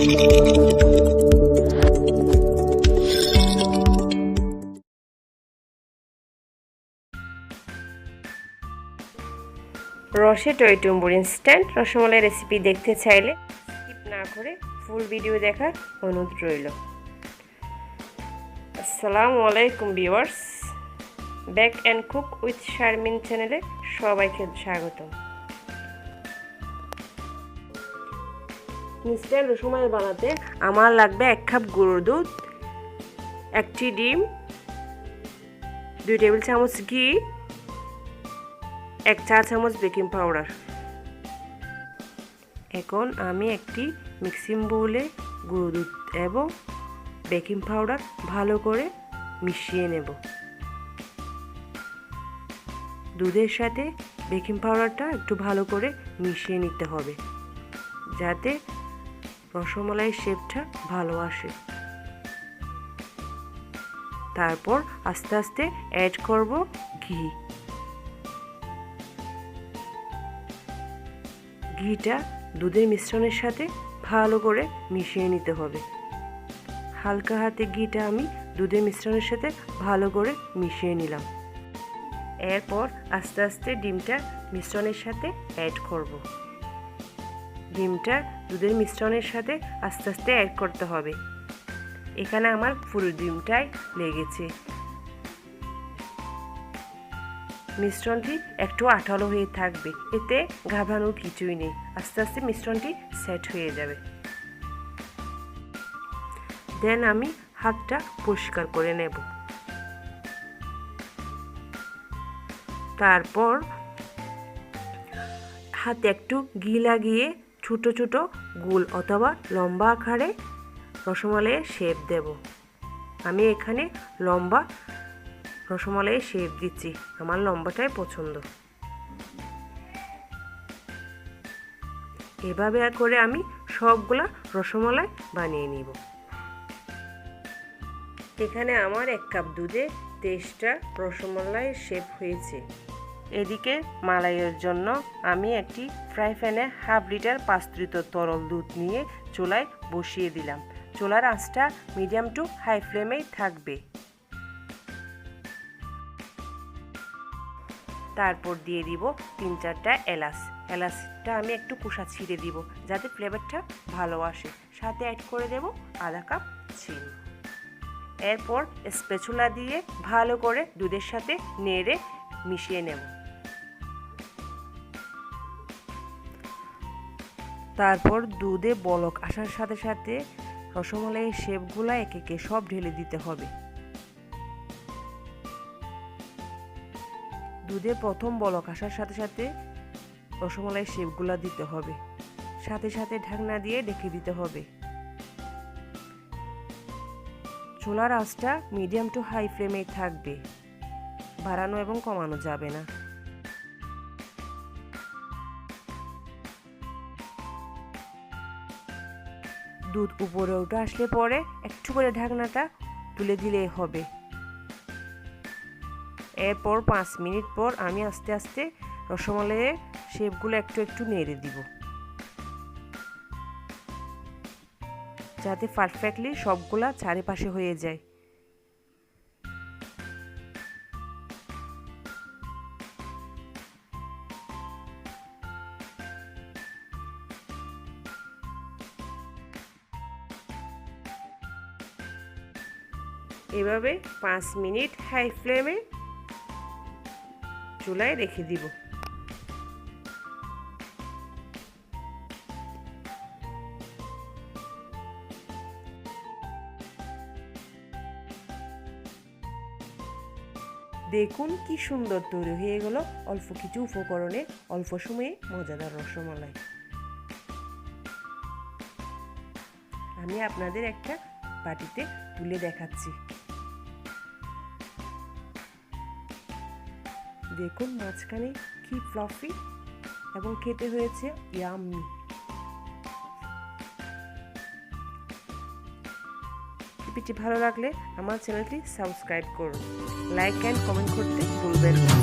রসে টইটুম্বুর instant rasmalai recipe দেখতে চাইলে স্কিপ না করে ফুল ভিডিও দেখার অনুরোধ রইল। আসসালামু আলাইকুম viewers, bake and cook with Sharmin চ্যানেলে সবাইকে স্বাগতম। ইনস্ট্যান্ট রসমালাই বানাতে আমার লাগবে 1 কাপ গরুর দুধ, 1টি ডিম, 2 টেবিল চামচ ঘি, 1 চা চামচ বেকিং পাউডার। এখন আমি একটি মিক্সিং বোলে গুঁড়ো দুধ এবং বেকিং পাউডার ভালো করে মিশিয়ে নেব। দুধের সাথে বেকিং পাউডারটা একটু ভালো করে মিশিয়ে নিতে হবে যাতে রসমালাইয়ের শেপটা ভালো আসে। তারপর আস্তে আস্তে অ্যাড করব ঘি। ঘিটা দুধের মিশ্রণের সাথে ভালো করে মিশিয়ে নিতে হবে। হালকা হাতে ঘিটা আমি দুধের মিশ্রণের সাথে ভালো করে মিশিয়ে নিলাম। এরপর আস্তে আস্তে ডিমটা মিশ্রণের সাথে অ্যাড করব। ডিমটা দুধের মিশ্রণের সাথে আস্তে আস্তে অ্যাড করতে হবে। এখানে আমার ফুল ডিমটাই লেগেছে। মিশ্রণটি একটু আঠালো হয়ে থাকবে, এতে ঘাবড়ানোর কিছুই নেই। আস্তে আস্তে মিশ্রণটি সেট হয়ে যাবে। দেন আমি হাতটা পরিষ্কার করে নেব। তারপর হাতে একটু ঘি লাগিয়ে ছোট ছোট গোল অথবা লম্বা আকারে রসমালাইয়ের শেপ দেব। আমি এখানে লম্বা রসমালাইয়ের শেপ দিচ্ছি, আমার লম্বাটাই পছন্দ। এভাবে করে আমি সবগুলা রসমালাই বানিয়ে নিব। এখানে আমার 1 কাপ দুধে 23টা রসমালাইয়ের শেপ হয়েছে। এদিকে মালাইয়ের জন্য আমি একটি ফ্রাই প্যানে 1/2 লিটার পাস্তুরিত তরল দুধ নিয়ে চুলায় বসিয়ে দিলাম। চুলার আঁচটা মিডিয়াম টু হাই ফ্লেমেই থাকবে। তারপর দিয়ে দিব 3-4টা এলাচ। এলাচটা আমি একটু কুসা ছিঁড়ে দিব যাতে ফ্লেভারটা ভালো আসে। সাথে অ্যাড করে দেব 1/2 কাপ চিনি। এরপর স্প্যাচুলা দিয়ে ভালো করে দুধের সাথে নেড়ে মিশিয়ে নেব। তারপর দুধে বলক আসার সাথে সাথে রসমালাইয়ের শেপগুলা একে একে সব ঢেলে দিতে হবে। দুধে প্রথম বলক আসার সাথে সাথে রসমালাইয়ের শেপগুলা দিতে হবে। সাথে সাথে ঢাকনা দিয়ে ঢেকে দিতে হবে। চুলার আঁচটা মিডিয়াম টু হাই ফ্লেমে থাকবে, বাড়ানো এবং কমানো যাবে না। দুধ উপরে উঠে আসলে পরে একটু করে ঢাকনাটা তুলে দিলেই হবে। এরপর 5 মিনিট পর আমি আস্তে আস্তে রসমালাইয়ের শেপগুলো একটু একটু নেড়ে দিব যাতে পারফেক্টলি সবগুলা চারিপাশে হয়ে যায়। এভাবে 5 মিনিট হাই ফ্লেমে চুলায় রেখে দিব। দেখুন কি সুন্দর তৈরি হয়ে গেল অল্প কিছু উপকরণে অল্প সময়ে মজাদার রসমালাই। আমি আপনাদের একটা বাটিতে তুলে দেখাচ্ছি। দেখুন মাঝখানে কি ফ্লাফি এবং খেতে হয়েছে ইয়াম্মি। রেসিপিটি ভালো লাগলে আমার চ্যানেলটি সাবস্ক্রাইব করুন, লাইক অ্যান্ড কমেন্ট করতে ভুলবেন না।